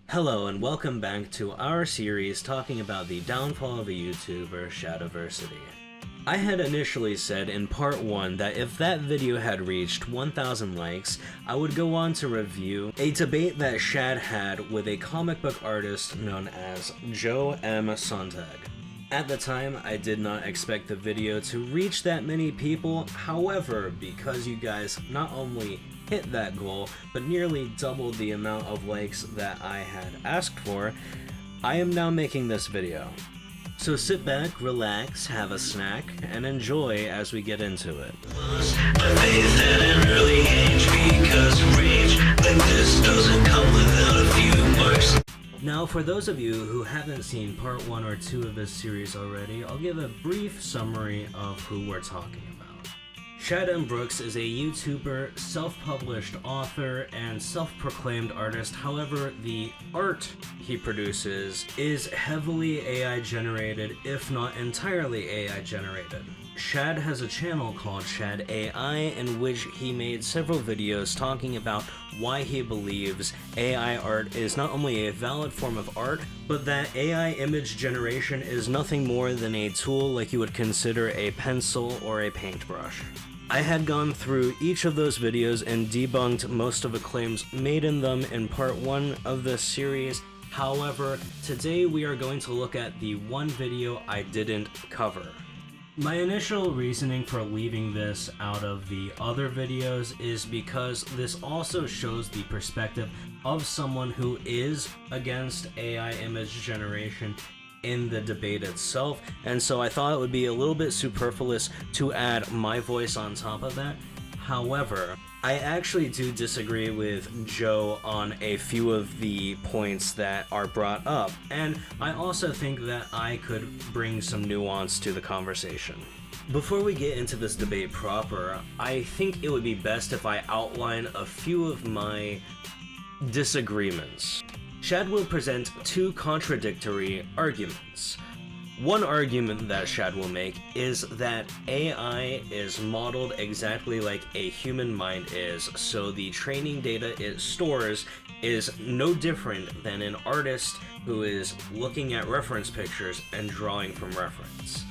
Hello and welcome back to our series talking about the downfall of a YouTuber, Shadiversity. I had initially said in part 1 that if that video had reached 1,000 likes, I would go on to review a debate that Shad had with a comic book artist known as Joe M. Sontag. At the time, I did not expect the video to reach that many people. However, because you guys not only hit that goal, but nearly doubled the amount of likes that I had asked for, I am now making this video. So sit back, relax, have a snack, and enjoy as we get into it. Now, for those of you who haven't seen part 1 or 2 of this series already, I'll give a brief summary of who we're talking about. Shad M. Brooks is a YouTuber, self-published author, and self-proclaimed artist. However, the art he produces is heavily AI generated, if not entirely AI generated. Shad has a channel called Shad AI in which he made several videos talking about why he believes AI art is not only a valid form of art, but that AI image generation is nothing more than a tool like you would consider a pencil or a paintbrush. I had gone through each of those videos and debunked most of the claims made in them in part 1 of this series. However, today we are going to look at the one video I didn't cover. My initial reasoning for leaving this out of the other videos is because this also shows the perspective of someone who is against AI image generation in the debate itself, and so I thought it would be a little bit superfluous to add my voice on top of that. However, I actually do disagree with Joe on a few of the points that are brought up, and I also think that I could bring some nuance to the conversation. Before we get into this debate proper, I think it would be best if I outline a few of my disagreements. Shad will present two contradictory arguments. One argument that Shad will make is that AI is modeled exactly like a human mind is, so the training data it stores is no different than an artist who is looking at reference pictures and drawing from reference.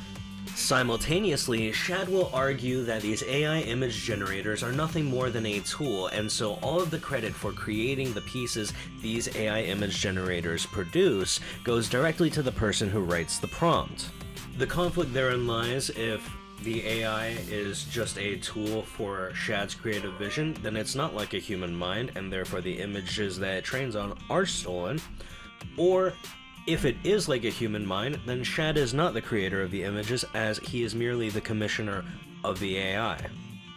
Simultaneously, Shad will argue that these AI image generators are nothing more than a tool, and so all of the credit for creating the pieces these AI image generators produce goes directly to the person who writes the prompt. The conflict therein lies: if the AI is just a tool for Shad's creative vision, then it's not like a human mind, and therefore the images that it trains on are stolen. Or if it is like a human mind, then Shad is not the creator of the images, as he is merely the commissioner of the AI.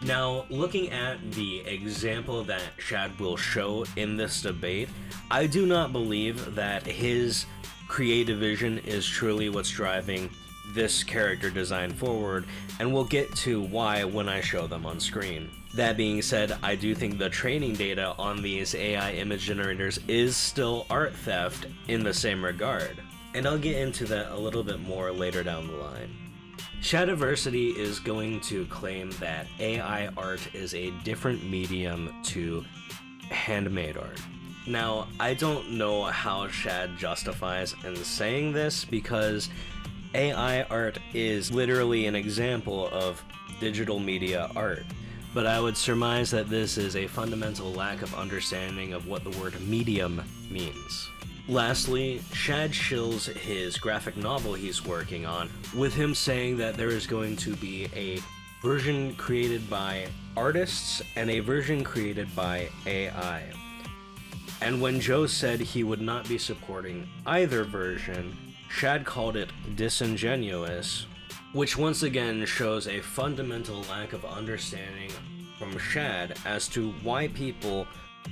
Now, looking at the example that Shad will show in this debate, I do not believe that his creative vision is truly what's driving this character design forward, and we'll get to why when I show them on screen. That being said, I do think the training data on these AI image generators is still art theft in the same regard, and I'll get into that a little bit more later down the line. Shadiversity is going to claim that AI art is a different medium to handmade art. Now, I don't know how Shad justifies in saying this, because AI art is literally an example of digital media art. But I would surmise that this is a fundamental lack of understanding of what the word medium means. Lastly, Shad shills his graphic novel he's working on, with him saying that there is going to be a version created by artists and a version created by AI. And when Joe said he would not be supporting either version, Shad called it disingenuous, which once again shows a fundamental lack of understanding from Shad as to why people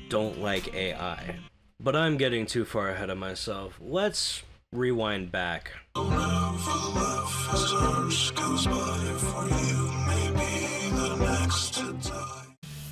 don't like AI. But I'm getting too far ahead of myself. Let's rewind back.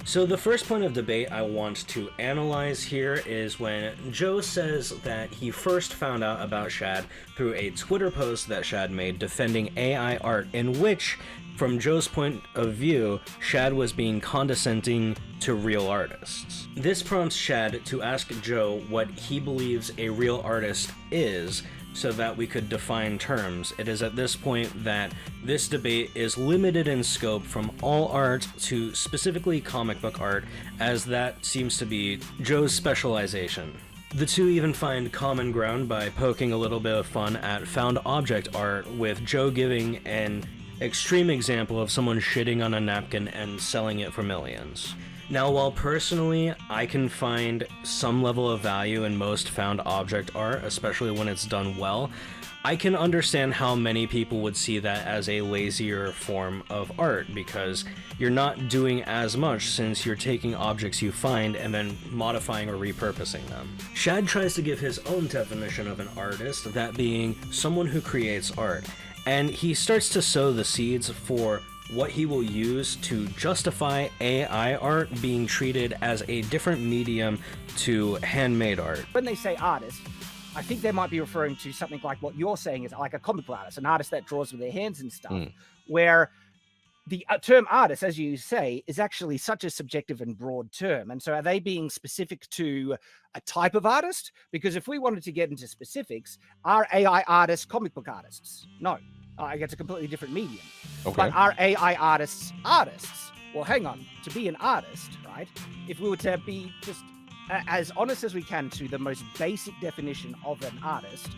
So the first point of debate I want to analyze here is when Joe says that he first found out about Shad through a Twitter post that Shad made defending AI art, in which From Joe's point of view, Shad was being condescending to real artists. This prompts Shad to ask Joe what he believes a real artist is, so that we could define terms. It is at this point that this debate is limited in scope from all art to specifically comic book art, as that seems to be Joe's specialization. The two even find common ground by poking a little bit of fun at found object art, with Joe giving an extreme example of someone shitting on a napkin and selling it for millions. Now, while personally I can find some level of value in most found object art, especially when it's done well, I can understand how many people would see that as a lazier form of art, because you're not doing as much since you're taking objects you find and then modifying or repurposing them. Shad tries to give his own definition of an artist, that being someone who creates art, and he starts to sow the seeds for what he will use to justify AI art being treated as a different medium to handmade art. When they say artist, I think they might be referring to something like what you're saying is like a comic book artist, an artist that draws with their hands and stuff, where the term artist, as you say, is actually such a subjective and broad term. And so are they being specific to a type of artist? Because if we wanted to get into specifics, are AI artists comic book artists? No. It's a completely different medium. Okay. But are AI artists artists? Well, hang on. To be an artist, right? If we were to be just as honest as we can to the most basic definition of an artist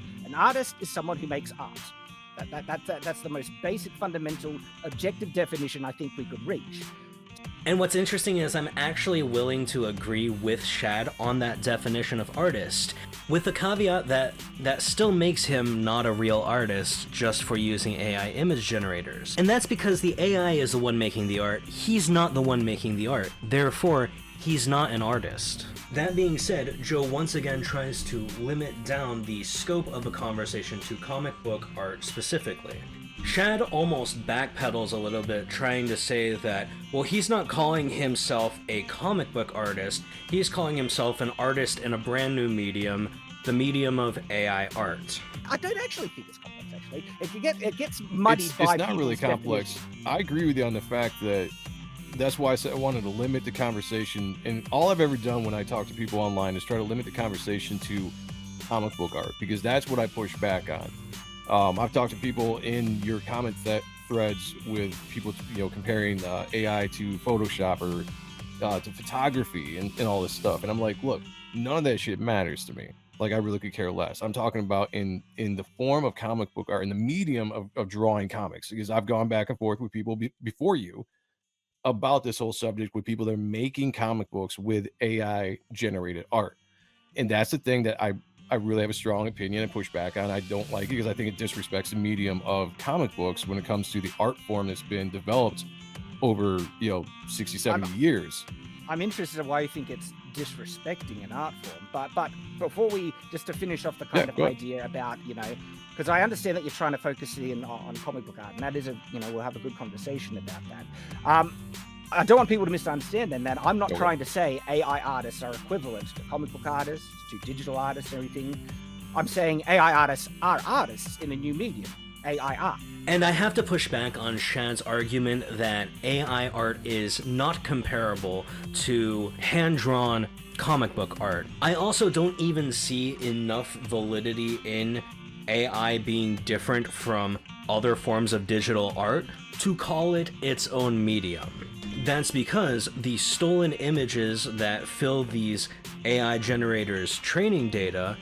is someone who makes art. That's the most basic, fundamental, objective definition I think we could reach. And what's interesting is I'm actually willing to agree with Shad on that definition of artist, with the caveat that that still makes him not a real artist just for using AI image generators. And that's because the AI is the one making the art, he's not the one making the art, therefore he's not an artist. That being said, Joe once again tries to limit down the scope of the conversation to comic book art specifically. Shad almost backpedals a little bit, trying to say that, well, he's not calling himself a comic book artist, he's calling himself an artist in a brand new medium, the medium of AI art. I don't actually think it's complex, actually. It gets muddied by It's not really complex. definition. I agree with you on the fact that that's why I said I wanted to limit the conversation, and all I've ever done when I talk to people online is try to limit the conversation to comic book art, because that's what I push back on. I've talked to people in your comment threads with people, comparing AI to Photoshop or to photography and all this stuff. And I'm like, look, none of that shit matters to me. Like, I really could care less. I'm talking about in the form of comic book art, in the medium of drawing comics, because I've gone back and forth with people before you about this whole subject with people that are making comic books with AI generated art. And that's the thing that I really have a strong opinion and push back on. I don't like it because I think it disrespects the medium of comic books when it comes to the art form that's been developed over 60, 70 years. I'm interested in why you think it's disrespecting an art form, but before we, just to finish off the kind of idea about, because I understand that you're trying to focus in on comic book art, and that is we'll have a good conversation about that. I don't want people to misunderstand then that I'm not trying to say AI artists are equivalent to comic book artists, to digital artists and everything. I'm saying AI artists are artists in a new medium, AI art. And I have to push back on Shad's argument that AI art is not comparable to hand-drawn comic book art. I also don't even see enough validity in AI being different from other forms of digital art to call it its own medium. That's because the stolen images that fill these AI generators' training data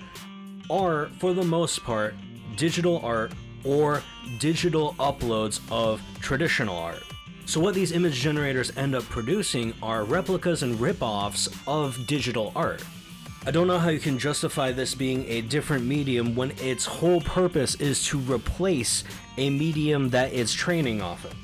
are, for the most part, digital art or digital uploads of traditional art. So what these image generators end up producing are replicas and rip-offs of digital art. I don't know how you can justify this being a different medium when its whole purpose is to replace a medium that it's training off of.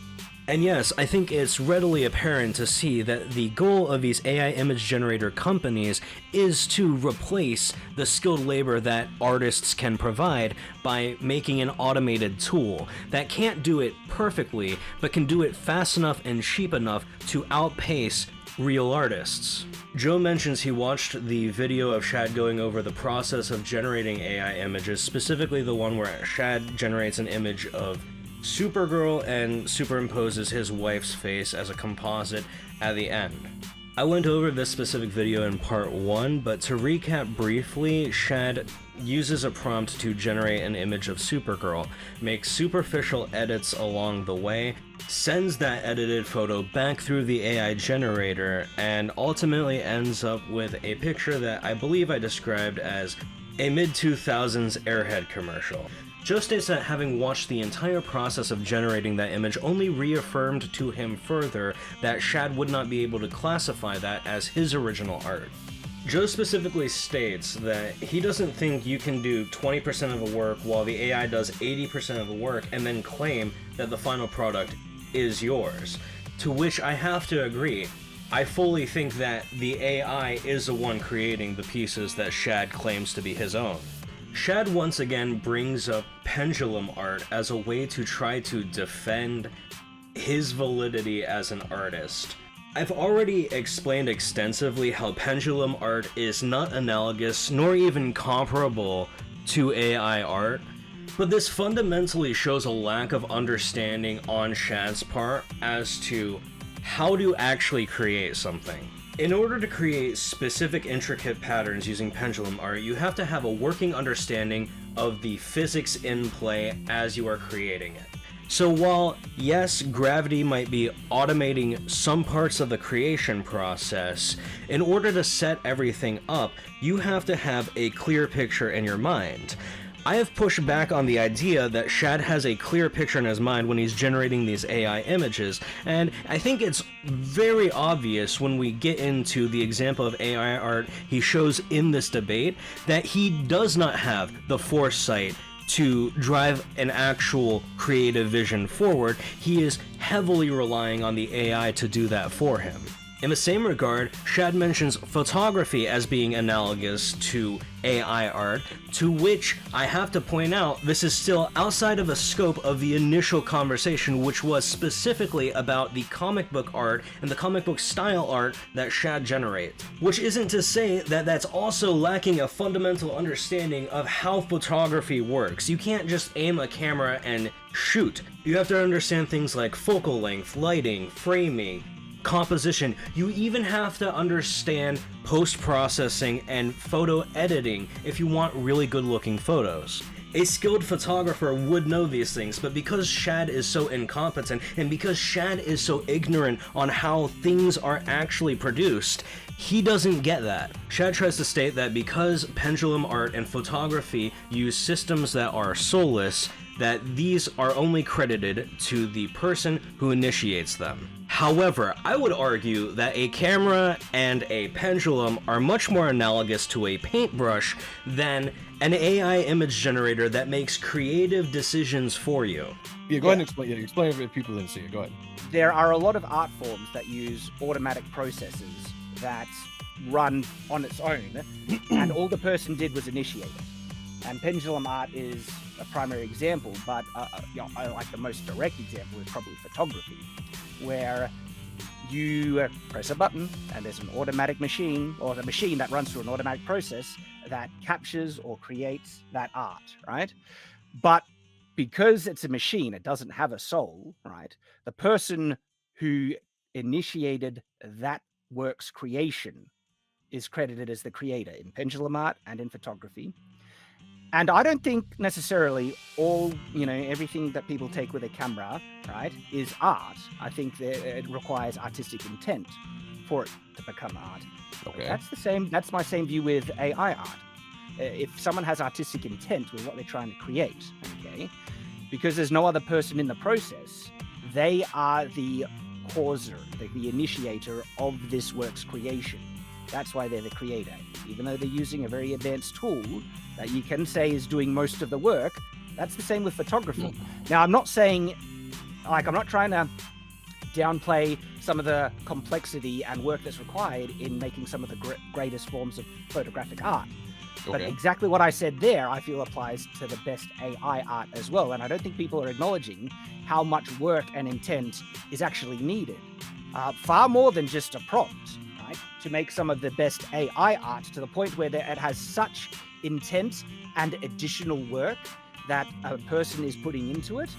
And yes, I think it's readily apparent to see that the goal of these AI image generator companies is to replace the skilled labor that artists can provide by making an automated tool that can't do it perfectly, but can do it fast enough and cheap enough to outpace real artists. Joe mentions he watched the video of Shad going over the process of generating AI images, specifically the one where Shad generates an image of Supergirl and superimposes his wife's face as a composite at the end. I went over this specific video in part 1, but to recap briefly, Shad uses a prompt to generate an image of Supergirl, makes superficial edits along the way, sends that edited photo back through the AI generator, and ultimately ends up with a picture that I believe I described as a mid-2000s Airhead commercial. Just states that having watched the entire process of generating that image only reaffirmed to him further that Shad would not be able to classify that as his original art. Joe specifically states that he doesn't think you can do 20% of the work while the AI does 80% of the work and then claim that the final product is yours. To which I have to agree. I fully think that the AI is the one creating the pieces that Shad claims to be his own. Shad once again brings up pendulum art as a way to try to defend his validity as an artist. I've already explained extensively how pendulum art is not analogous nor even comparable to AI art, but this fundamentally shows a lack of understanding on Shad's part as to how to actually create something. In order to create specific intricate patterns using pendulum art, you have to have a working understanding of the physics in play as you are creating it. So while, yes, gravity might be automating some parts of the creation process, in order to set everything up, you have to have a clear picture in your mind. I have pushed back on the idea that Shad has a clear picture in his mind when he's generating these AI images, and I think it's very obvious when we get into the example of AI art he shows in this debate that he does not have the foresight to drive an actual creative vision forward. He is heavily relying on the AI to do that for him. In the same regard, Shad mentions photography as being analogous to AI art, to which I have to point out this is still outside of the scope of the initial conversation, which was specifically about the comic book art and the comic book style art that Shad generates. Which isn't to say that that's also lacking a fundamental understanding of how photography works. You can't just aim a camera and shoot. You have to understand things like focal length, lighting, framing, composition. You even have to understand post-processing and photo editing if you want really good looking photos. A skilled photographer would know these things, but because Shad is so incompetent and because Shad is so ignorant on how things are actually produced, he doesn't get that. Shad tries to state that because pendulum art and photography use systems that are soulless, that these are only credited to the person who initiates them. However, I would argue that a camera and a pendulum are much more analogous to a paintbrush than an AI image generator that makes creative decisions for you. Yeah, go ahead and explain. Yeah, explain it if people didn't see it. Go ahead. There are a lot of art forms that use automatic processes that run on its own, and all the person did was initiate it. And pendulum art is a primary example, but I like the most direct example is probably photography, where you press a button and there's an automatic machine, or the machine that runs through an automatic process that captures or creates that art, right? But because it's a machine, it doesn't have a soul, right? The person who initiated that work's creation is credited as the creator in pendulum art and in photography. And I don't think necessarily all, everything that people take with a camera, right, is art. I think that it requires artistic intent for it to become art. Okay. That's my same view with AI art. If someone has artistic intent with what they're trying to create, okay, because there's no other person in the process, they are the causer, the initiator of this work's creation. That's why they're the creator. Even though they're using a very advanced tool that you can say is doing most of the work, that's the same with photography. Now, I'm not saying, I'm not trying to downplay some of the complexity and work that's required in making some of the greatest forms of photographic art. Okay. But exactly what I said there, I feel applies to the best AI art as well. And I don't think people are acknowledging how much work and intent is actually needed. Far more than just a prompt, right? To make some of the best AI art to the point where it has such intent and additional work that a person is putting into it,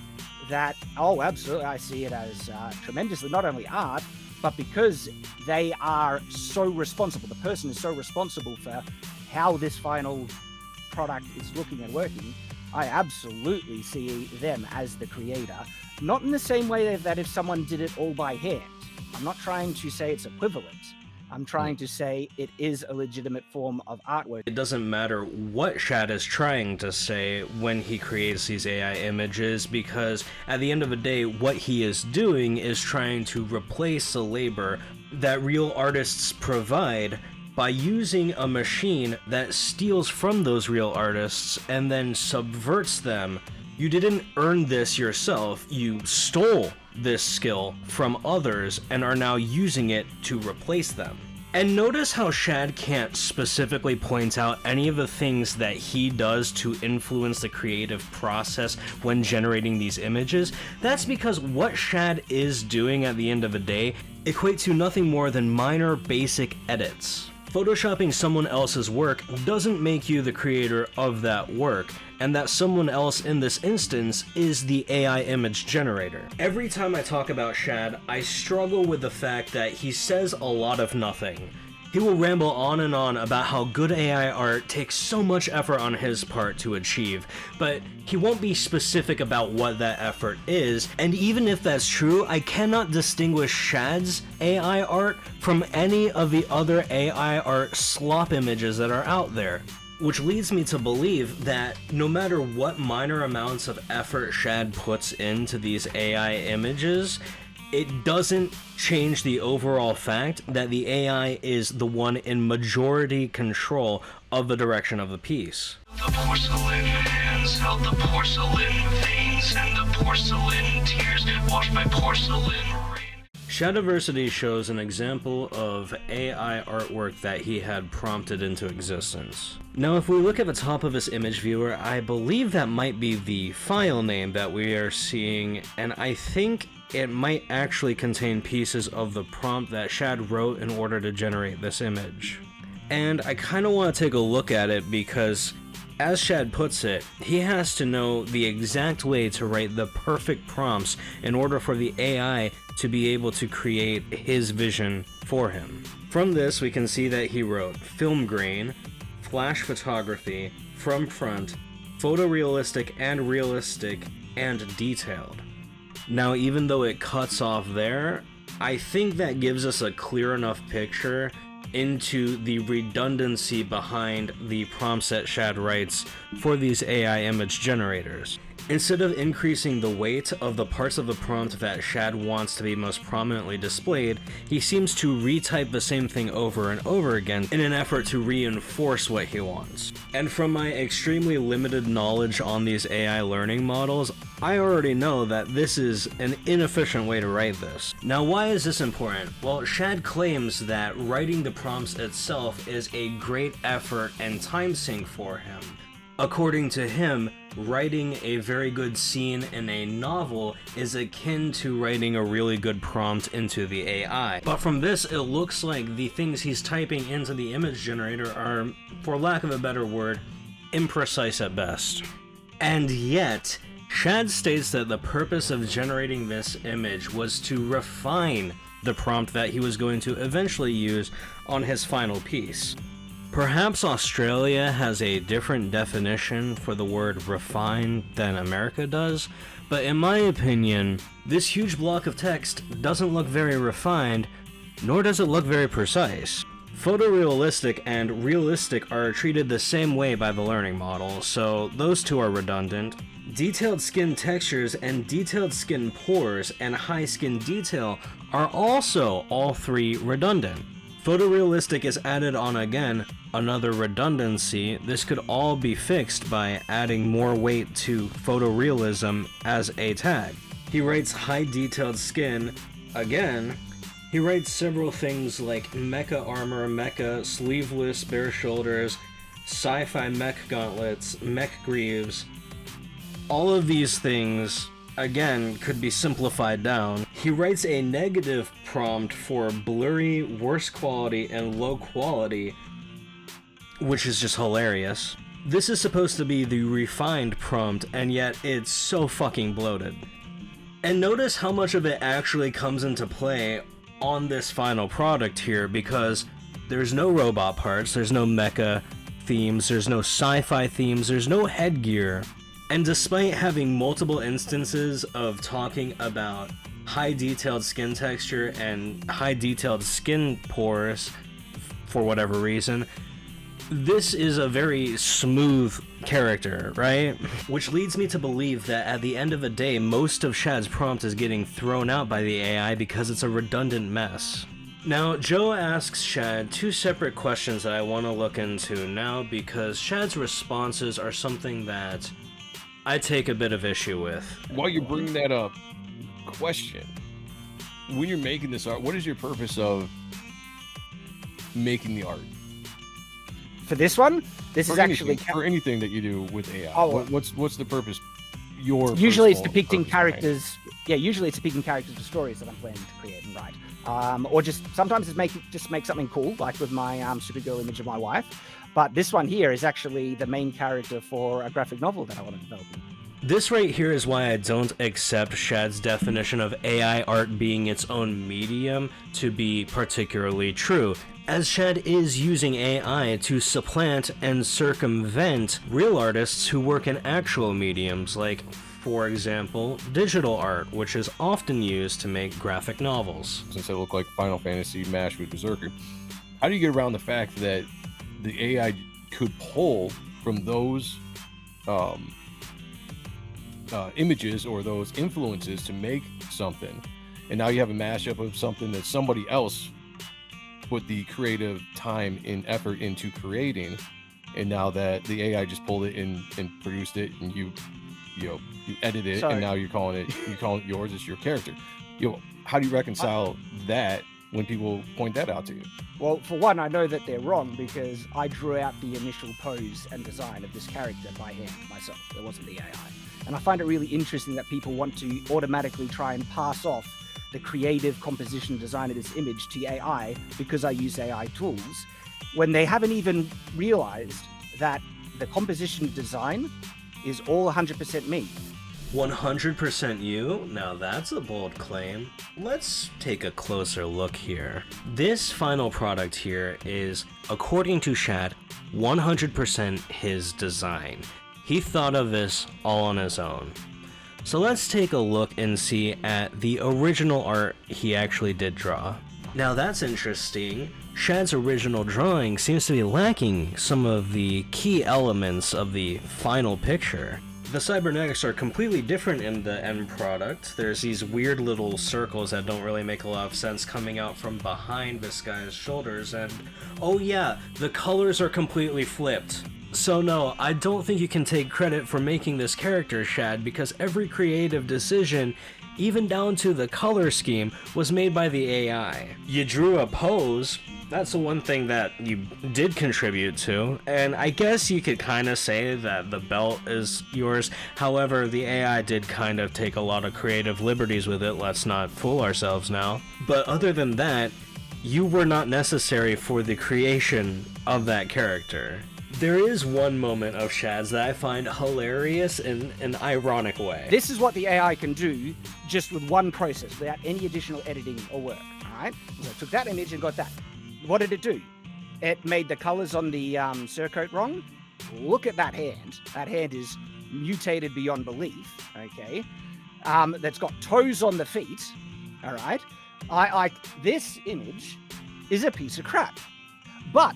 that, oh, absolutely, I see it as tremendously, not only art, but because they are so responsible, the person is so responsible for how this final product is looking and working, I absolutely see them as the creator. Not in the same way that if someone did it all by hand. I'm not trying to say it's equivalent. I'm trying to say it is a legitimate form of artwork. It doesn't matter what Shad is trying to say when he creates these AI images, because at the end of the day, what he is doing is trying to replace the labor that real artists provide by using a machine that steals from those real artists and then subverts them. You didn't earn this yourself, you stole this skill from others and are now using it to replace them. And notice how Shad can't specifically point out any of the things that he does to influence the creative process when generating these images. That's because what Shad is doing at the end of the day equate to nothing more than minor basic edits. Photoshopping someone else's work doesn't make you the creator of that work, and that someone else in this instance is the AI image generator. Every time I talk about Shad, I struggle with the fact that he says a lot of nothing. He will ramble on and on about how good AI art takes so much effort on his part to achieve, but he won't be specific about what that effort is, and even if that's true, I cannot distinguish Shad's AI art from any of the other AI art slop images that are out there. Which leads me to believe that no matter what minor amounts of effort Shad puts into these AI images, it doesn't change the overall fact that the AI is the one in majority control of the direction of the piece. The porcelain hands held the porcelain veins, and the porcelain tears washed by porcelain rain. Shadiversity shows an example of AI artwork that he had prompted into existence. Now, if we look at the top of his image viewer, I believe that might be the file name that we are seeing, and I think it might actually contain pieces of the prompt that Shad wrote in order to generate this image. And I kind of want to take a look at it because, as Shad puts it, he has to know the exact way to write the perfect prompts in order for the AI to be able to create his vision for him. From this, we can see that he wrote film grain, flash photography, from front, photorealistic and realistic, and detailed. Now, even though it cuts off there, I think that gives us a clear enough picture into the redundancy behind the prompts that Shad writes for these AI image generators. Instead of increasing the weight of the parts of the prompt that Shad wants to be most prominently displayed, he seems to retype the same thing over and over again in an effort to reinforce what he wants. And from my extremely limited knowledge on these AI learning models, I already know that this is an inefficient way to write this. Now, why is this important? Well, Shad claims that writing the prompts itself is a great effort and time sink for him. According to him, writing a very good scene in a novel is akin to writing a really good prompt into the AI. But from this, it looks like the things he's typing into the image generator are, for lack of a better word, imprecise at best. And yet, Shad states that the purpose of generating this image was to refine the prompt that he was going to eventually use on his final piece. Perhaps Australia has a different definition for the word refine than America does, but in my opinion, this huge block of text doesn't look very refined, nor does it look very precise. Photorealistic and realistic are treated the same way by the learning model, so those two are redundant. Detailed skin textures and detailed skin pores and high skin detail are also all three redundant. Photorealistic is added on again, another redundancy. This could all be fixed by adding more weight to photorealism as a tag. He writes high detailed skin again. He writes several things like mecha armor, mecha sleeveless bare shoulders, sci-fi mech gauntlets, mech greaves. All of these things, again, could be simplified down. He writes a negative prompt for blurry, worse quality, and low quality, which is just hilarious. This is supposed to be the refined prompt, and yet it's so fucking bloated. And notice how much of it actually comes into play on this final product here, because there's no robot parts, there's no mecha themes, there's no sci-fi themes, there's no headgear. And despite having multiple instances of talking about high detailed skin texture and high detailed skin pores for whatever reason, this is a very smooth character, right? Which leads me to believe that at the end of the day, most of Shad's prompt is getting thrown out by the AI because it's a redundant mess. Now, Joe asks Shad two separate questions that I want to look into now, because Shad's responses are something that I take a bit of issue with. While you bring that up, question: when you're making this art, what is your purpose of making the art? For this one, this is actually for anything that you do with AI. Oh, what's the purpose? Usually it's depicting characters. Yeah, usually it's depicting characters for stories that I'm planning to create and write. Or just sometimes it's make something cool, like with my Supergirl image of my wife. But this one here is actually the main character for a graphic novel that I want to develop. This right here is why I don't accept Shad's definition of AI art being its own medium to be particularly true, as Shad is using AI to supplant and circumvent real artists who work in actual mediums, like, for example, digital art, which is often used to make graphic novels. Since they look like Final Fantasy mashed with Berserker, how do you get around the fact that the AI could pull from those images or those influences to make something, and now you have a mashup of something that somebody else put the creative time and effort into creating, and now that the AI just pulled it and produced it, and you edited it, and now you're calling it yours, it's your character. How do you reconcile that when people point that out to you? Well, for one, I know that they're wrong because I drew out the initial pose and design of this character by hand myself. It wasn't the AI. And I find it really interesting that people want to automatically try and pass off the creative composition design of this image to AI because I use AI tools, when they haven't even realized that the composition design is all 100% me. 100% you? Now that's a bold claim. Let's take a closer look here. This final product here is, according to Shad, 100% his design. He thought of this all on his own. So let's take a look and see at the original art he actually did draw. Now that's interesting. Shad's original drawing seems to be lacking some of the key elements of the final picture. The cybernetics are completely different in the end product. There's these weird little circles that don't really make a lot of sense coming out from behind this guy's shoulders, and oh yeah, the colors are completely flipped. So no, I don't think you can take credit for making this character, Shad, because every creative decision, even down to the color scheme, was made by the AI. You drew a pose, that's the one thing that you did contribute to, and I guess you could kind of say that the belt is yours. However, the AI did kind of take a lot of creative liberties with it, let's not fool ourselves now. But other than that, you were not necessary for the creation of that character. There is one moment of Shad's that I find hilarious in an ironic way. This is what the AI can do just with one process without any additional editing or work. Alright? So I took that image and got that. What did it do? It made the colors on the surcoat wrong. Look at that hand. That hand is mutated beyond belief. Okay? That's got toes on the feet. Alright? This image is a piece of crap. But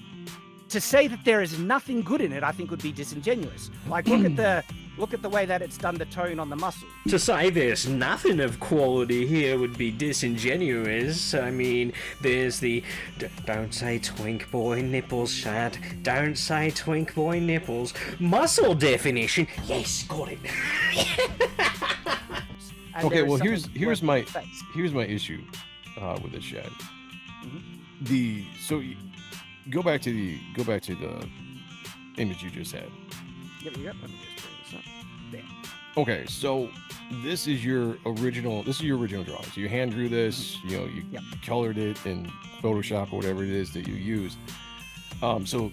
to say that there is nothing good in it, I think would be disingenuous. Like, look at the way that it's done the tone on the muscle. To say there's nothing of quality here would be disingenuous. I mean, there's the don't say twink boy nipples, Shad. Don't say twink boy nipples. Muscle definition. Yes, got it. Okay, well here's my issue with this, Shad. Mm-hmm. Go back to the image you just had. Yep. Let me just bring this up. There. Okay, so this is your original drawing. So you hand drew this, you colored it in Photoshop or whatever it is that you use. So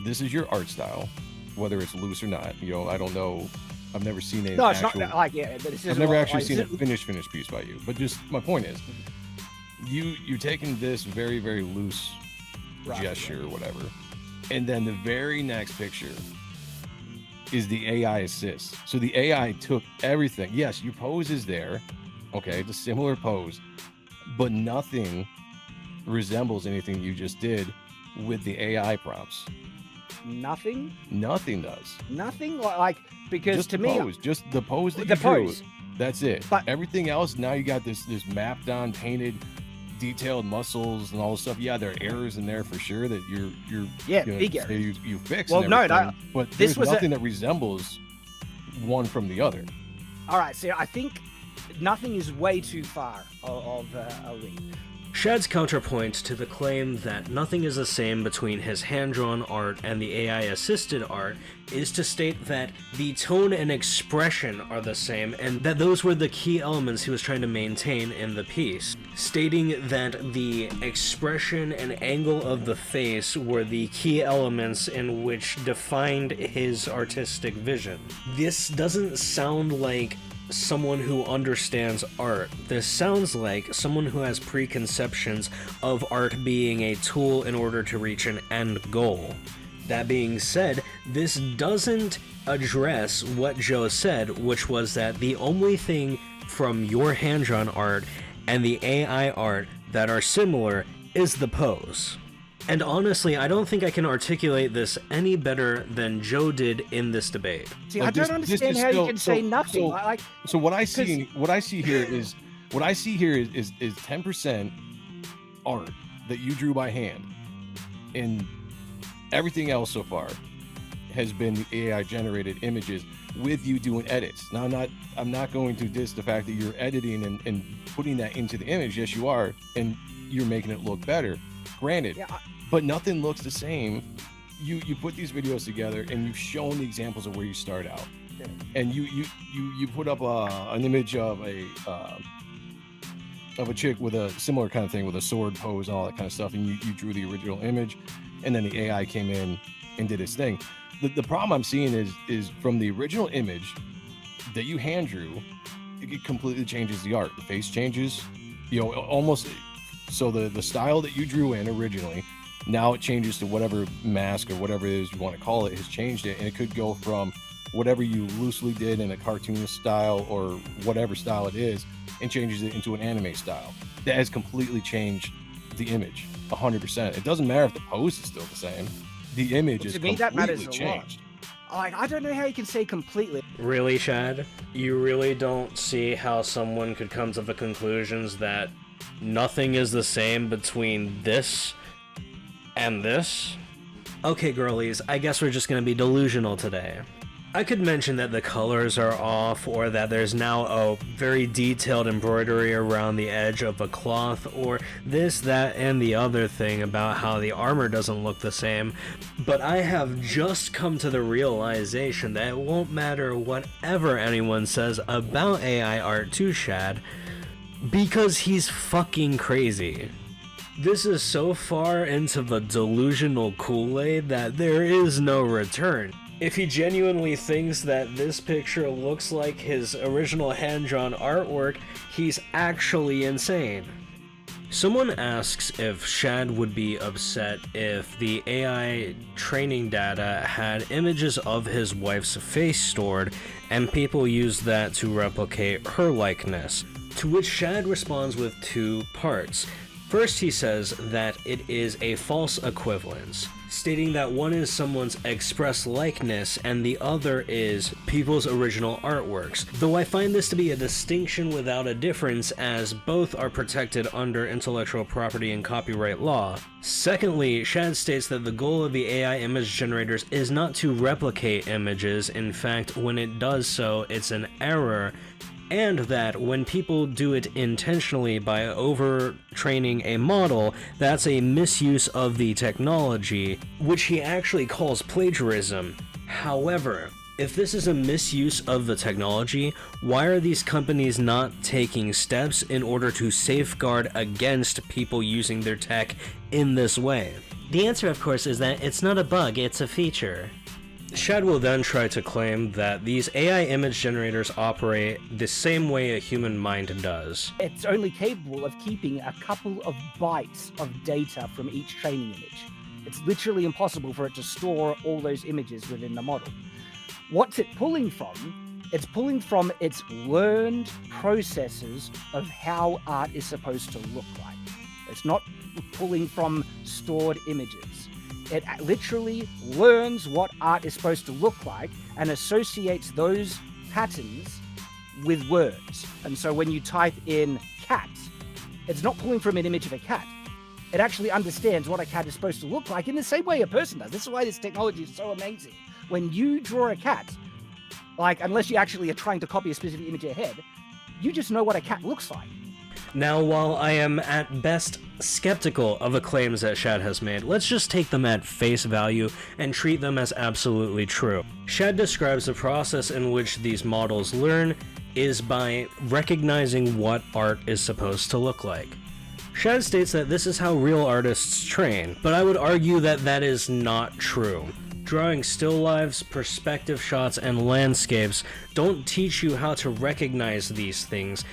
this is your art style, whether it's loose or not. I don't know I've never seen an No, it's actual, not like, yeah, but it's just I've never actually like, seen a finished piece by you. But just my point is, you're taking this very, very loose gesture or whatever, and then the very next picture is the AI assist. So the AI took everything. Yes, your pose is there. Okay, it's a similar pose, but nothing resembles anything you just did with the AI prompts. Nothing Does. Nothing like, because Just to the me, pose, just the pose that the you drew. pose. That's it. But everything else, now you got this mapped on, painted, detailed muscles and all this stuff. Yeah, there are errors in there for sure that you're big errors. You fix. Well, and no, everything, but this there's was nothing that resembles one from the other. All right, so I think nothing is way too far of a leap. Shad's counterpoint to the claim that nothing is the same between his hand-drawn art and the AI-assisted art is to state that the tone and expression are the same, and that those were the key elements he was trying to maintain in the piece, stating that the expression and angle of the face were the key elements in which defined his artistic vision. This doesn't sound like someone who understands art. This sounds like someone who has preconceptions of art being a tool in order to reach an end goal. That being said, this doesn't address what Joe said, which was that the only thing from your hand-drawn art and the AI art that are similar is the pose. And honestly, I don't think I can articulate this any better than Joe did in this debate. See, I don't understand how you can say nothing. So what I see here is 10% art that you drew by hand, and everything else so far has been the AI generated images with you doing edits. Now I'm not going to diss the fact that you're editing and putting that into the image. Yes, you are, and you're making it look better. Granted. Yeah, but nothing looks the same. You put these videos together and you've shown the examples of where you start out, and you put up an image of a chick with a similar kind of thing with a sword pose and all that kind of stuff, and you drew the original image, and then the AI came in and did its thing. The problem I'm seeing is from the original image that you hand drew, it completely changes the art. The face changes, almost. So the style that you drew in originally, now it changes to whatever mask or whatever it is you want to call it has changed it, and it could go from whatever you loosely did in a cartoon style or whatever style it is, and changes it into an anime style. That has completely changed the image 100%. It doesn't matter if the pose is still the same. The image is completely changed. I don't know how you can say completely. Really, Shad? You really don't see how someone could come to the conclusions that nothing is the same between this and this? Okay, girlies, I guess we're just gonna be delusional today. I could mention that the colors are off, or that there's now a very detailed embroidery around the edge of a cloth, or this, that, and the other thing about how the armor doesn't look the same, but I have just come to the realization that it won't matter whatever anyone says about AI art to Shad, because he's fucking crazy. This is so far into the delusional Kool-Aid that there is no return. If he genuinely thinks that this picture looks like his original hand-drawn artwork, he's actually insane. Someone asks if Shad would be upset if the AI training data had images of his wife's face stored and people used that to replicate her likeness, to which Shad responds with two parts. First, he says that it is a false equivalence, stating that one is someone's express likeness and the other is people's original artworks, though I find this to be a distinction without a difference, as both are protected under intellectual property and copyright law. Secondly, Shad states that the goal of the AI image generators is not to replicate images. In fact, when it does so, it's an error, and that when people do it intentionally by overtraining a model, that's a misuse of the technology, which he actually calls plagiarism. However, if this is a misuse of the technology, why are these companies not taking steps in order to safeguard against people using their tech in this way? The answer, of course, is that it's not a bug, it's a feature. Shad will then try to claim that these AI image generators operate the same way a human mind does. It's only capable of keeping a couple of bytes of data from each training image. It's literally impossible for it to store all those images within the model. What's it pulling from? It's pulling from its learned processes of how art is supposed to look like. It's not pulling from stored images. It literally learns what art is supposed to look like and associates those patterns with words. And so when you type in cat, it's not pulling from an image of a cat. It actually understands what a cat is supposed to look like in the same way a person does. This is why this technology is so amazing. When you draw a cat, like, unless you actually are trying to copy a specific image ahead, you just know what a cat looks like. Now, while I am at best skeptical of the claims that Shad has made, let's just take them at face value and treat them as absolutely true. Shad describes the process in which these models learn is by recognizing what art is supposed to look like. Shad states that this is how real artists train, but I would argue that that is not true. Drawing still lifes, perspective shots, and landscapes don't teach you how to recognize these things.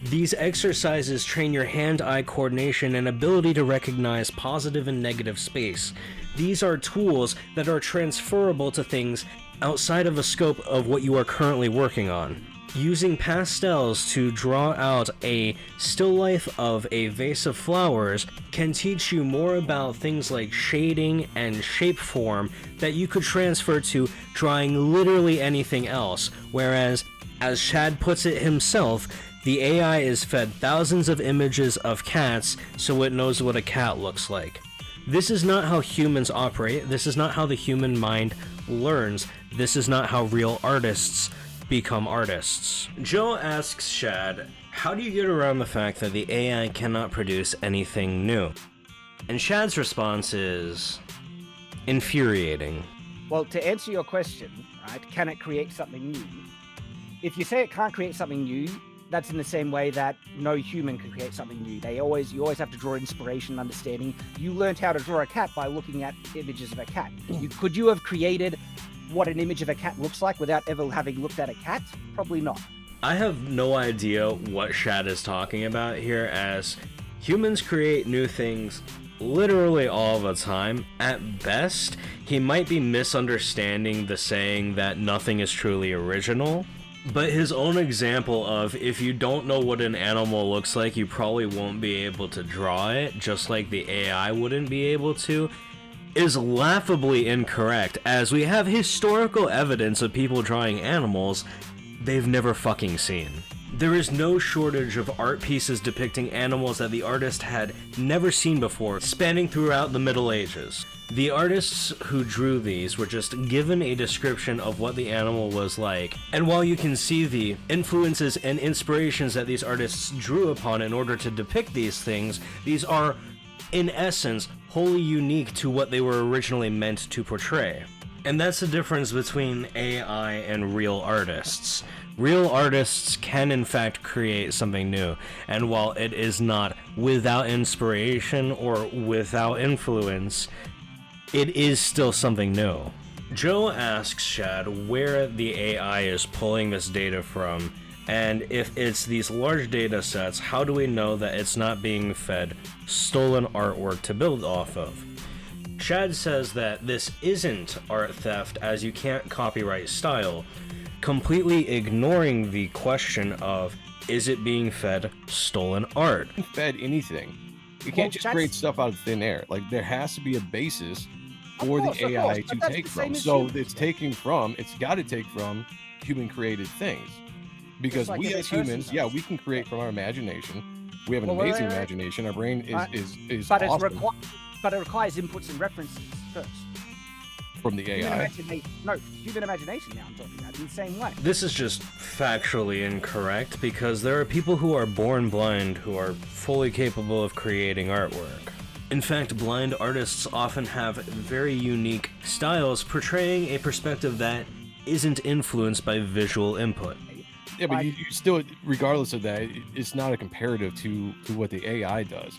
These exercises train your hand-eye coordination and ability to recognize positive and negative space. These are tools that are transferable to things outside of the scope of what you are currently working on. Using pastels to draw out a still life of a vase of flowers can teach you more about things like shading and shape form that you could transfer to drawing literally anything else, whereas, as Shad puts it himself, the AI is fed thousands of images of cats so it knows what a cat looks like. This is not how humans operate, this is not how the human mind learns, this is not how real artists become artists. Joe asks Shad, how do you get around the fact that the AI cannot produce anything new? And Shad's response is infuriating. Well, to answer your question, right, can it create something new? If you say it can't create something new, that's in the same way that no human can create something new. You always have to draw inspiration and understanding. You learned how to draw a cat by looking at images of a cat. Could you have created what an image of a cat looks like without ever having looked at a cat? Probably not. I have no idea what Shad is talking about here, as humans create new things literally all the time. At best, he might be misunderstanding the saying that nothing is truly original. But his own example of, if you don't know what an animal looks like, you probably won't be able to draw it, just like the AI wouldn't be able to, is laughably incorrect, as we have historical evidence of people drawing animals they've never fucking seen. There is no shortage of art pieces depicting animals that the artist had never seen before, spanning throughout the Middle Ages. The artists who drew these were just given a description of what the animal was like, and while you can see the influences and inspirations that these artists drew upon in order to depict these things, these are, in essence, wholly unique to what they were originally meant to portray. And that's the difference between AI and real artists. Real artists can in fact create something new, and while it is not without inspiration or without influence, it is still something new. Joe asks Shad where the AI is pulling this data from, and if it's these large data sets, how do we know that it's not being fed stolen artwork to build off of? Shad says that this isn't art theft, as you can't copyright style, completely ignoring the question of, is it being fed stolen art? Fed anything. You can't just create stuff out of thin air. Like, there has to be a basis for the AI to take from. So it's got to take from human created things. Because we as humans, we can create from our imagination. We have an amazing imagination. Our brain is awesome. But it requires inputs and references first. From the AI? Human imagination now I'm talking about, in the same way. This is just factually incorrect, because there are people who are born blind who are fully capable of creating artwork. In fact, blind artists often have very unique styles portraying a perspective that isn't influenced by visual input. Yeah, but you still, regardless of that, it's not a comparative to what the AI does.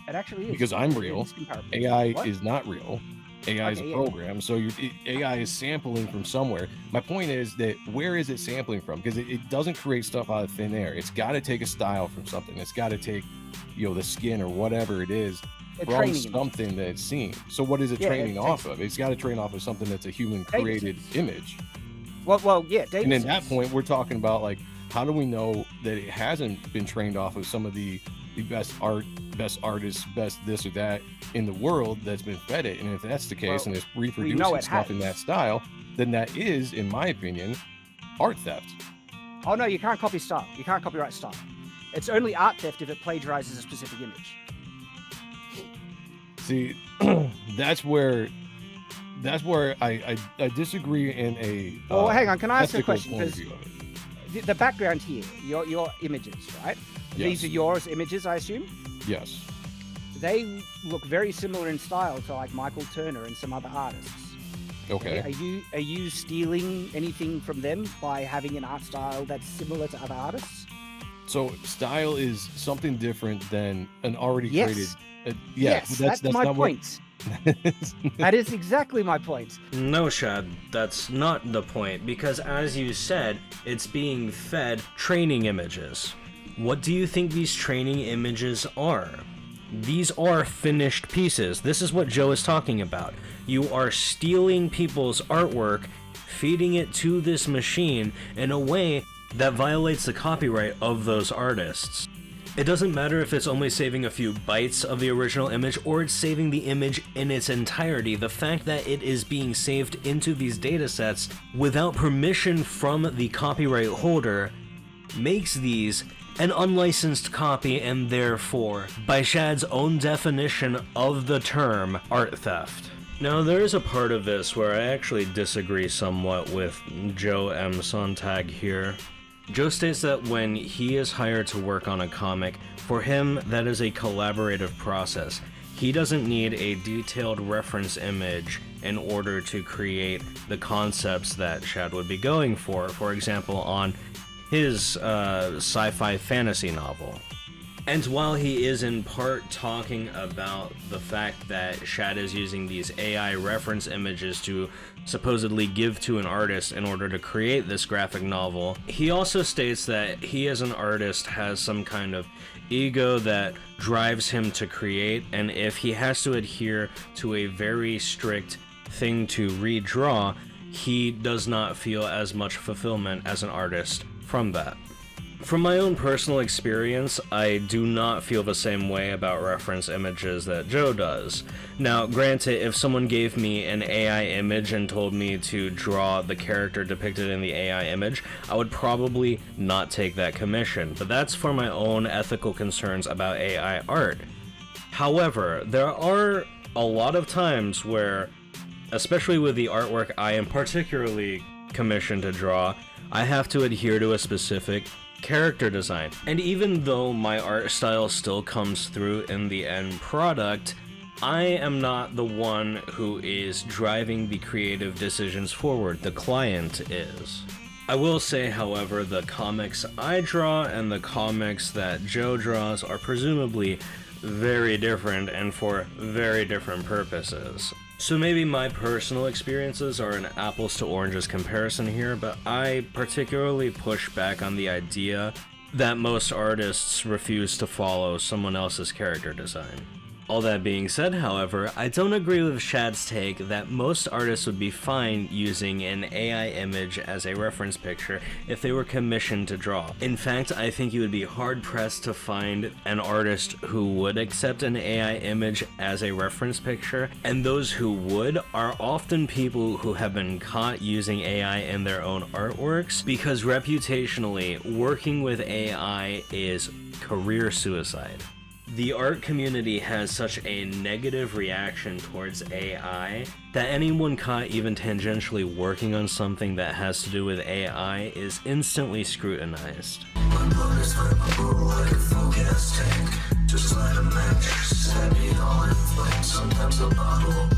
It actually is. Because I'm real. AI is not real. AI is Okay, a yeah. program, so AI is sampling from somewhere. My point is that where is it sampling from? Because it doesn't create stuff out of thin air. It's got to take a style from something. It's got to take, the skin or whatever it is from something that it's seen. So what is it training off of? It's got to train off of something that's a human created image. Well, yeah. And at that point, we're talking about like, how do we know that it hasn't been trained off of some of the best artists, best this or that in the world that's been fed it? And if that's the case, and it's reproducing stuff in that style, then that is, in my opinion, art theft. Oh no, you can't copy style. You can't copyright style. It's only art theft if it plagiarizes a specific image. See, that's where I disagree in a. Well, hang on. Can I ask you a question? Because the background here, your images, right? Yes. These are yours images, I assume. Yes. They look very similar in style to like Michael Turner and some other artists. Okay. Are you stealing anything from them by having an art style that's similar to other artists? So style is something different than an already created. Yes, that's my point. That is exactly my point. No, Shad, that's not the point, because as you said, it's being fed training images. What do you think these training images are? These are finished pieces. This is what Joe is talking about. You are stealing people's artwork, feeding it to this machine in a way that violates the copyright of those artists. It doesn't matter if it's only saving a few bytes of the original image or it's saving the image in its entirety. The fact that it is being saved into these datasets without permission from the copyright holder makes these an unlicensed copy and therefore, by Shad's own definition of the term, art theft. Now, there is a part of this where I actually disagree somewhat with Joe M. Sontag here. Joe states that when he is hired to work on a comic, for him that is a collaborative process. He doesn't need a detailed reference image in order to create the concepts that Shad would be going for. For example, on his sci-fi fantasy novel. And while he is in part talking about the fact that Shad is using these AI reference images to supposedly give to an artist in order to create this graphic novel, he also states that he as an artist has some kind of ego that drives him to create, and if he has to adhere to a very strict thing to redraw, he does not feel as much fulfillment as an artist from that. From my own personal experience, I do not feel the same way about reference images that Joe does. Now, granted, if someone gave me an AI image and told me to draw the character depicted in the AI image, I would probably not take that commission, but that's for my own ethical concerns about AI art. However, there are a lot of times where, especially with the artwork I am particularly commissioned to draw, I have to adhere to a specific character design. And even though my art style still comes through in the end product, I am not the one who is driving the creative decisions forward. The client is. I will say, however, the comics I draw and the comics that Joe draws are presumably very different and for very different purposes. So maybe my personal experiences are an apples to oranges comparison here, but I particularly push back on the idea that most artists refuse to follow someone else's character design. All that being said, however, I don't agree with Shad's take that most artists would be fine using an AI image as a reference picture if they were commissioned to draw. In fact, I think you would be hard-pressed to find an artist who would accept an AI image as a reference picture, and those who would are often people who have been caught using AI in their own artworks, because reputationally, working with AI is career suicide. The art community has such a negative reaction towards AI that anyone caught even tangentially working on something that has to do with AI is instantly scrutinized. Just light a match, set me all in flames. Sometimes a bottle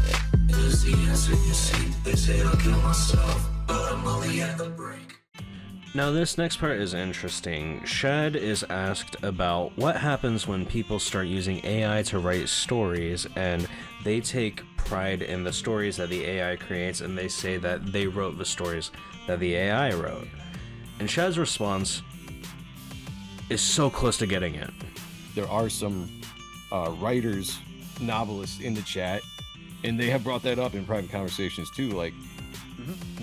is the answer you seek. They say I'll kill myself, but I'm only at the brink. Now this next part is interesting. Shad is asked about what happens when people start using AI to write stories and they take pride in the stories that the AI creates and they say that they wrote the stories that the AI wrote. And Shad's response is so close to getting it. There are some writers, novelists in the chat, and they have brought that up in private conversations too. Like,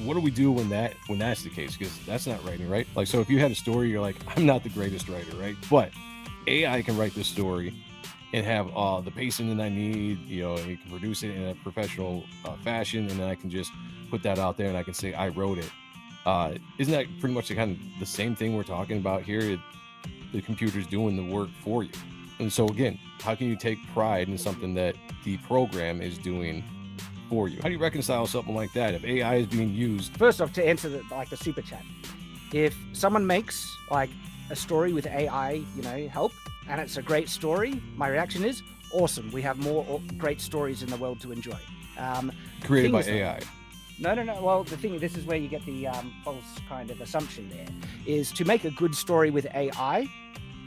what do we do when that's the case? Because that's not writing, right? Like, so if you had a story, you're like, I'm not the greatest writer, right? But AI can write this story and have the pacing that I need. You know, it can produce it in a professional fashion, and then I can just put that out there and I can say I wrote it. Isn't that pretty much kind of the same thing we're talking about here? The computer's doing the work for you. And so again, how can you take pride in something that the program is doing for you? How do you reconcile something like that if AI is being used? First off, to answer the super chat, if someone makes like a story with AI, help, and it's a great story, my reaction is awesome. We have more great stories in the world to enjoy. Created by AI. No. Well, this is where you get the false kind of assumption there, is to make a good story with AI,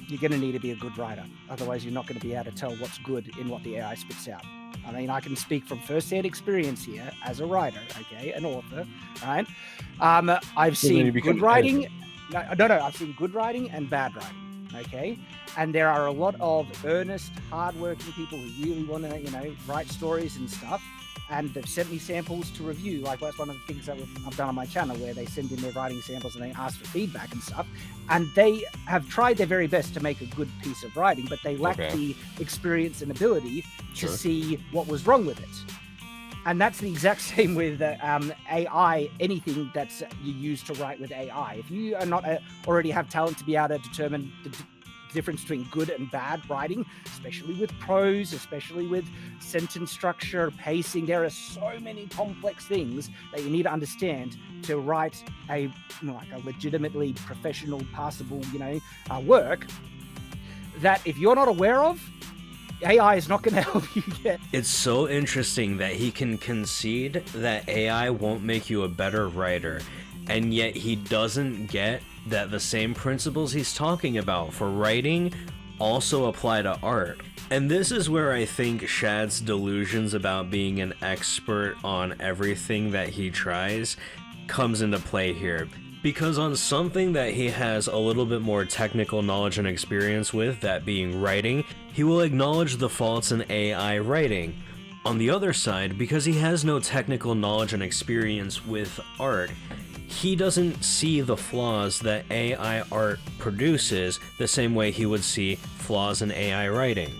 you're going to need to be a good writer. Otherwise, you're not going to be able to tell what's good in what the AI spits out. I mean, I can speak from first-hand experience here as a writer, okay, an author, right? I've seen good writing. No, I've seen good writing and bad writing, okay? And there are a lot of earnest, hard-working people who really want to, write stories and stuff. And they've sent me samples to review. Like, that's one of the things that I've done on my channel, where they send in their writing samples and they ask for feedback and stuff. And they have tried their very best to make a good piece of writing, but they lack the experience and ability to see what was wrong with it. And that's the exact same with AI, anything that's you use to write with AI. If you are not already have talent to be able to determine the difference between good and bad writing, especially with prose, especially with sentence structure, pacing, there are so many complex things that you need to understand to write a legitimately professional, passable, work, that if you're not aware of, AI is not going to help you get. It's so interesting that he can concede that AI won't make you a better writer, and yet he doesn't get that the same principles he's talking about for writing also apply to art. And this is where I think Shad's delusions about being an expert on everything that he tries comes into play here. Because on something that he has a little bit more technical knowledge and experience with, that being writing, he will acknowledge the faults in AI writing. On the other side, because he has no technical knowledge and experience with art, he doesn't see the flaws that AI art produces the same way he would see flaws in AI writing.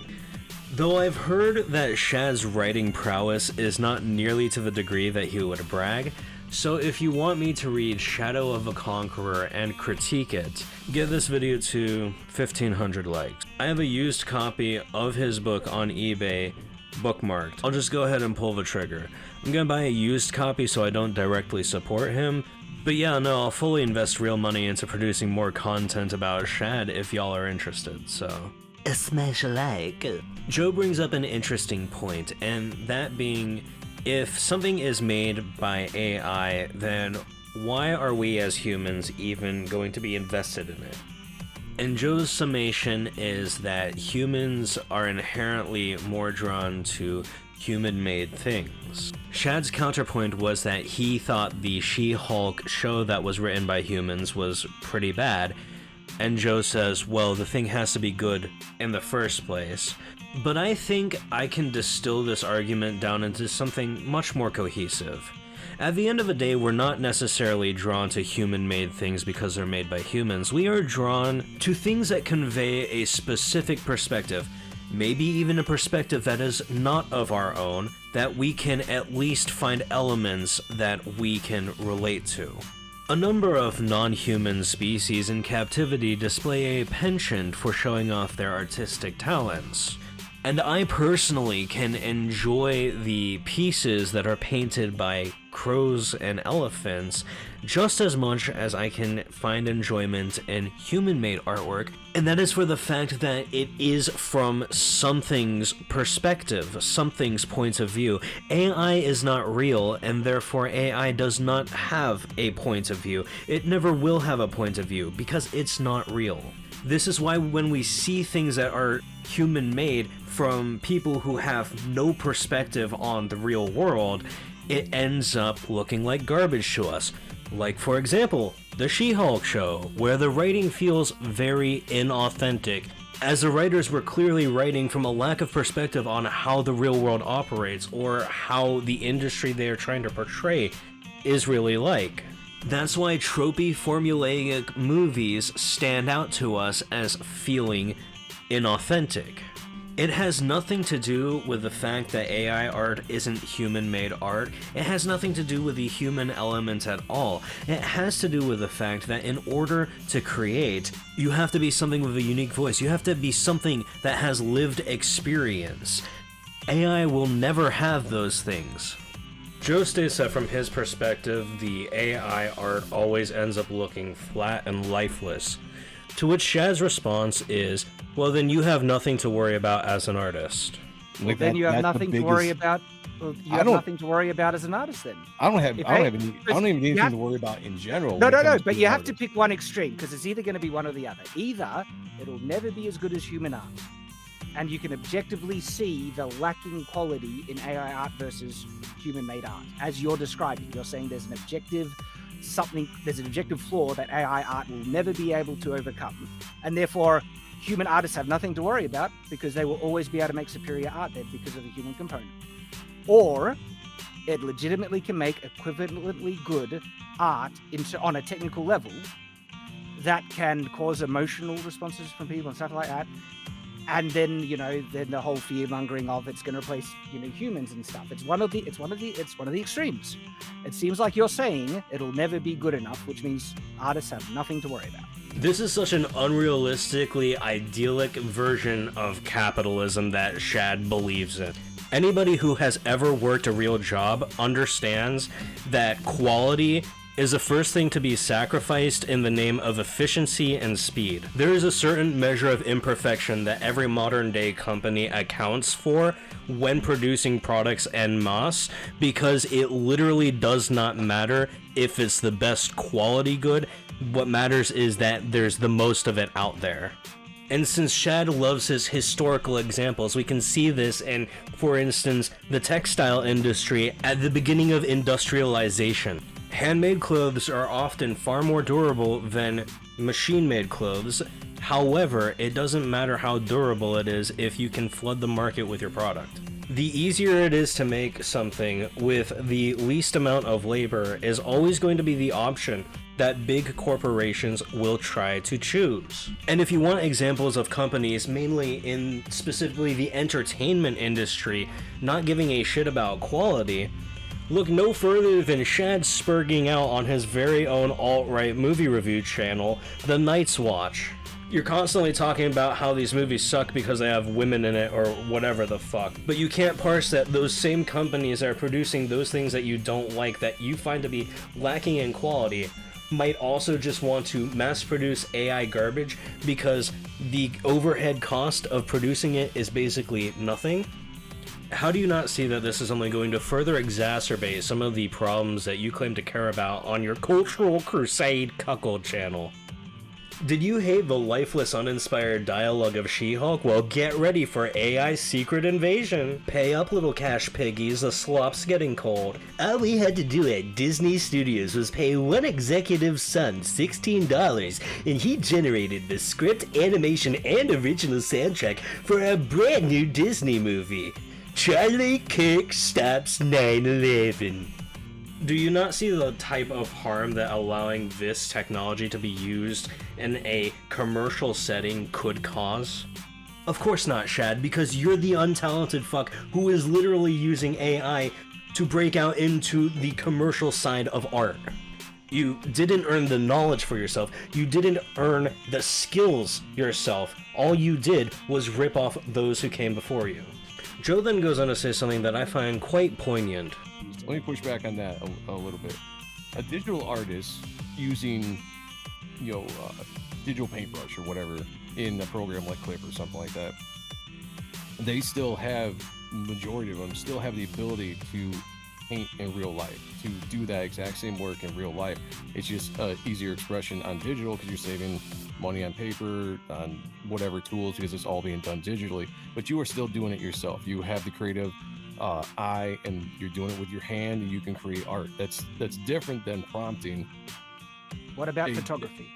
Though I've heard that Shad's writing prowess is not nearly to the degree that he would brag, so if you want me to read Shadow of a Conqueror and critique it, get this video to 1500 likes. I have a used copy of his book on eBay bookmarked. I'll just go ahead and pull the trigger. I'm gonna buy a used copy so I don't directly support him, but yeah, no, I'll fully invest real money into producing more content about Shad if y'all are interested, so. Smash a like. Joe brings up an interesting point, and that being, if something is made by AI, then why are we as humans even going to be invested in it? And Joe's summation is that humans are inherently more drawn to human-made things. Shad's counterpoint was that he thought the She-Hulk show that was written by humans was pretty bad, and Joe says, well, the thing has to be good in the first place. But I think I can distill this argument down into something much more cohesive. At the end of the day, we're not necessarily drawn to human-made things because they're made by humans. We are drawn to things that convey a specific perspective, maybe even a perspective that is not of our own, that we can at least find elements that we can relate to. A number of non-human species in captivity display a penchant for showing off their artistic talents. And I personally can enjoy the pieces that are painted by crows and elephants just as much as I can find enjoyment in human-made artwork, and that is for the fact that it is from something's perspective, something's point of view. AI is not real, and therefore AI does not have a point of view. It never will have a point of view, because it's not real. This is why when we see things that are human-made from people who have no perspective on the real world, it ends up looking like garbage to us. Like, for example, the She-Hulk show, where the writing feels very inauthentic, as the writers were clearly writing from a lack of perspective on how the real world operates, or how the industry they are trying to portray is really like. That's why tropey, formulaic movies stand out to us as feeling inauthentic. It has nothing to do with the fact that AI art isn't human-made art. It has nothing to do with the human element at all. It has to do with the fact that in order to create, you have to be something with a unique voice. You have to be something that has lived experience. AI will never have those things. Joe states that from his perspective, the AI art always ends up looking flat and lifeless. To which Shad's response is, well, then you have nothing to worry about as an artist. Well, then you have nothing to worry about. Well, you have nothing to worry about as an artist. Then I don't even need anything to worry about in general. No. But you have to pick one extreme, because it's either going to be one or the other. Either it'll never be as good as human art, and you can objectively see the lacking quality in AI art versus human-made art, as you're describing. You're saying there's an objective flaw that AI art will never be able to overcome, and therefore human artists have nothing to worry about because they will always be able to make superior art there because of the human component. Or it legitimately can make equivalently good art on a technical level that can cause emotional responses from people and stuff like that. And then, then the whole fear mongering of it's going to replace, humans and stuff. It's one of the extremes. It seems like you're saying it'll never be good enough, which means artists have nothing to worry about. This is such an unrealistically idyllic version of capitalism that Shad believes in. Anybody who has ever worked a real job understands that quality is the first thing to be sacrificed in the name of efficiency and speed. There is a certain measure of imperfection that every modern day company accounts for when producing products en masse, because it literally does not matter if it's the best quality good. What matters is that there's the most of it out there. And since Shad loves his historical examples, we can see this in, for instance, the textile industry at the beginning of industrialization. Handmade clothes are often far more durable than machine-made clothes. However, it doesn't matter how durable it is if you can flood the market with your product. The easier it is to make something with the least amount of labor is always going to be the option that big corporations will try to choose. And if you want examples of companies, mainly in specifically the entertainment industry, not giving a shit about quality, look no further than Shad spurging out on his very own alt-right movie review channel, The Night's Watch. You're constantly talking about how these movies suck because they have women in it or whatever the fuck, but you can't parse that those same companies that are producing those things that you don't like, that you find to be lacking in quality, might also just want to mass produce AI garbage because the overhead cost of producing it is basically nothing. How do you not see that this is only going to further exacerbate some of the problems that you claim to care about on your Cultural Crusade Cuckold channel? Did you hate the lifeless, uninspired dialogue of She-Hulk? Well, get ready for AI's secret invasion. Pay up, little cash piggies, the slop's getting cold. All we had to do at Disney Studios was pay one executive's son $16, and he generated the script, animation, and original soundtrack for a brand new Disney movie. Charlie Kirk stops 9/11. Do you not see the type of harm that allowing this technology to be used in a commercial setting could cause? Of course not, Shad, because you're the untalented fuck who is literally using AI to break out into the commercial side of art. You didn't earn the knowledge for yourself. You didn't earn the skills yourself. All you did was rip off those who came before you. Joe then goes on to say something that I find quite poignant. Let me push back on that a little bit. A digital artist using, digital paintbrush or whatever in a program like Clip or something like that, they still have, majority of them still have the ability to paint in real life, to do that exact same work in real life. It's just an easier expression on digital because you're saving money on paper, on whatever tools, because it's all being done digitally, but you are still doing it yourself. You have the creative eye, and you're doing it with your hand, and you can create art. That's different than prompting. What about photography?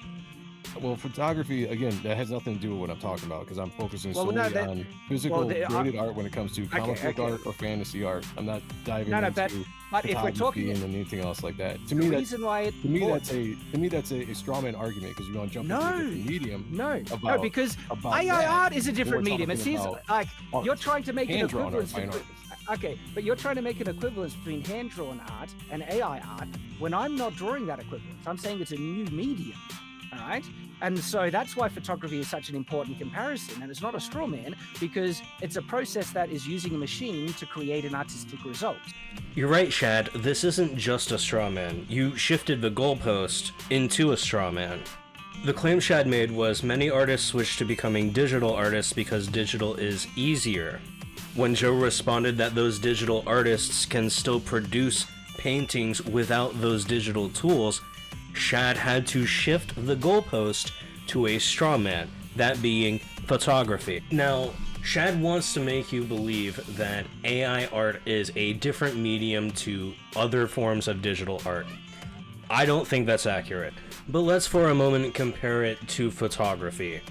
Well, photography, again, that has nothing to do with what I'm talking about, because I'm focusing solely on physical created art when it comes to comic book art or fantasy art. I'm not diving into but if we're talking and anything else like that. To me, that's a straw man argument, because you want to jump into a different medium. Because AI art is a different medium. It seems like you're trying to make an equivalence. Okay, but you're trying to make an equivalence between hand-drawn art and AI art when I'm not drawing that equivalence. I'm saying it's a new medium. All right. And so that's why photography is such an important comparison. And it's not a straw man, because it's a process that is using a machine to create an artistic result. You're right, Shad. This isn't just a straw man. You shifted the goalpost into a straw man. The claim Shad made was many artists switched to becoming digital artists because digital is easier. When Joe responded that those digital artists can still produce paintings without those digital tools, Shad had to shift the goalpost to a straw man, that being photography. Now, Shad wants to make you believe that AI art is a different medium to other forms of digital art. I don't think that's accurate, but let's for a moment compare it to photography.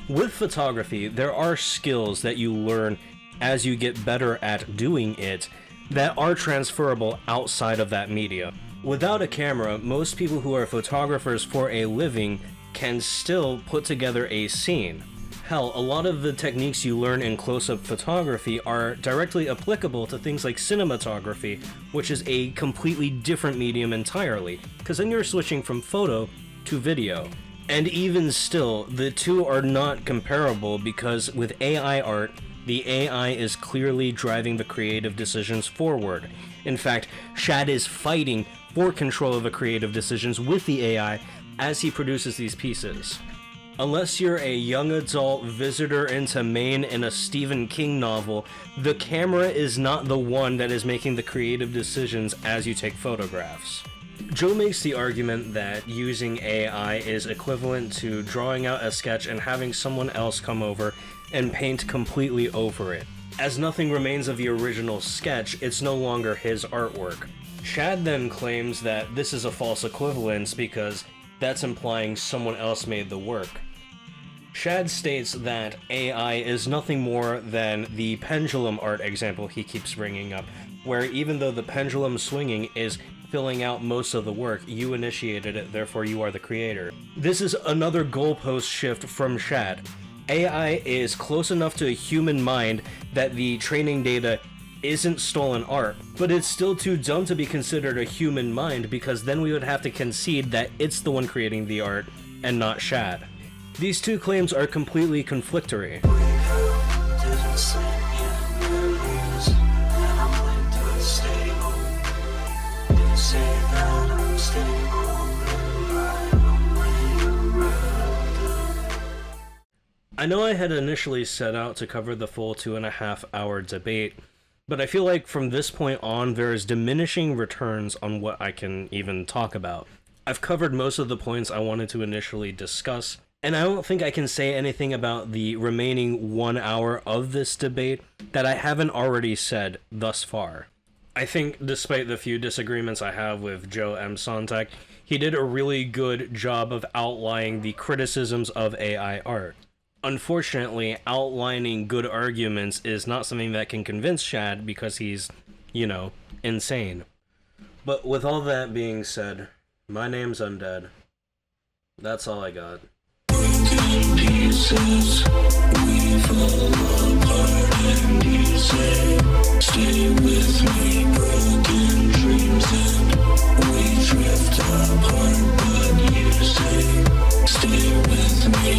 With photography, there are skills that you learn as you get better at doing it that are transferable outside of that medium. Without a camera, most people who are photographers for a living can still put together a scene. Hell, a lot of the techniques you learn in close-up photography are directly applicable to things like cinematography, which is a completely different medium entirely, because then you're switching from photo to video. And even still, the two are not comparable, because with AI art, the AI is clearly driving the creative decisions forward. In fact, Shad is fighting for control of the creative decisions with the AI as he produces these pieces. Unless you're a young adult visitor into Maine in a Stephen King novel, the camera is not the one that is making the creative decisions as you take photographs. Joe makes the argument that using AI is equivalent to drawing out a sketch and having someone else come over and paint completely over it. As nothing remains of the original sketch, it's no longer his artwork. Shad then claims that this is a false equivalence because that's implying someone else made the work. Shad states that AI is nothing more than the pendulum art example he keeps bringing up, where even though the pendulum swinging is filling out most of the work, you initiated it, therefore you are the creator. This is another goalpost shift from Shad. AI is close enough to a human mind that the training data isn't stolen art, but it's still too dumb to be considered a human mind, because then we would have to concede that it's the one creating the art and not Shad. These two claims are completely conflictory. I know I had initially set out to cover the full 2.5-hour debate, but I feel like from this point on, there is diminishing returns on what I can even talk about. I've covered most of the points I wanted to initially discuss, and I don't think I can say anything about the remaining 1 hour of this debate that I haven't already said thus far. I think, despite the few disagreements I have with Joe M. Sontag, he did a really good job of outlining the criticisms of AI art. Unfortunately, outlining good arguments is not something that can convince Shad because he's, insane. But with all that being said, my name's Undead. That's all I got. Broken pieces, we fall apart and you say, stay with me, broken dreams and we drift apart, but you say, stay with me.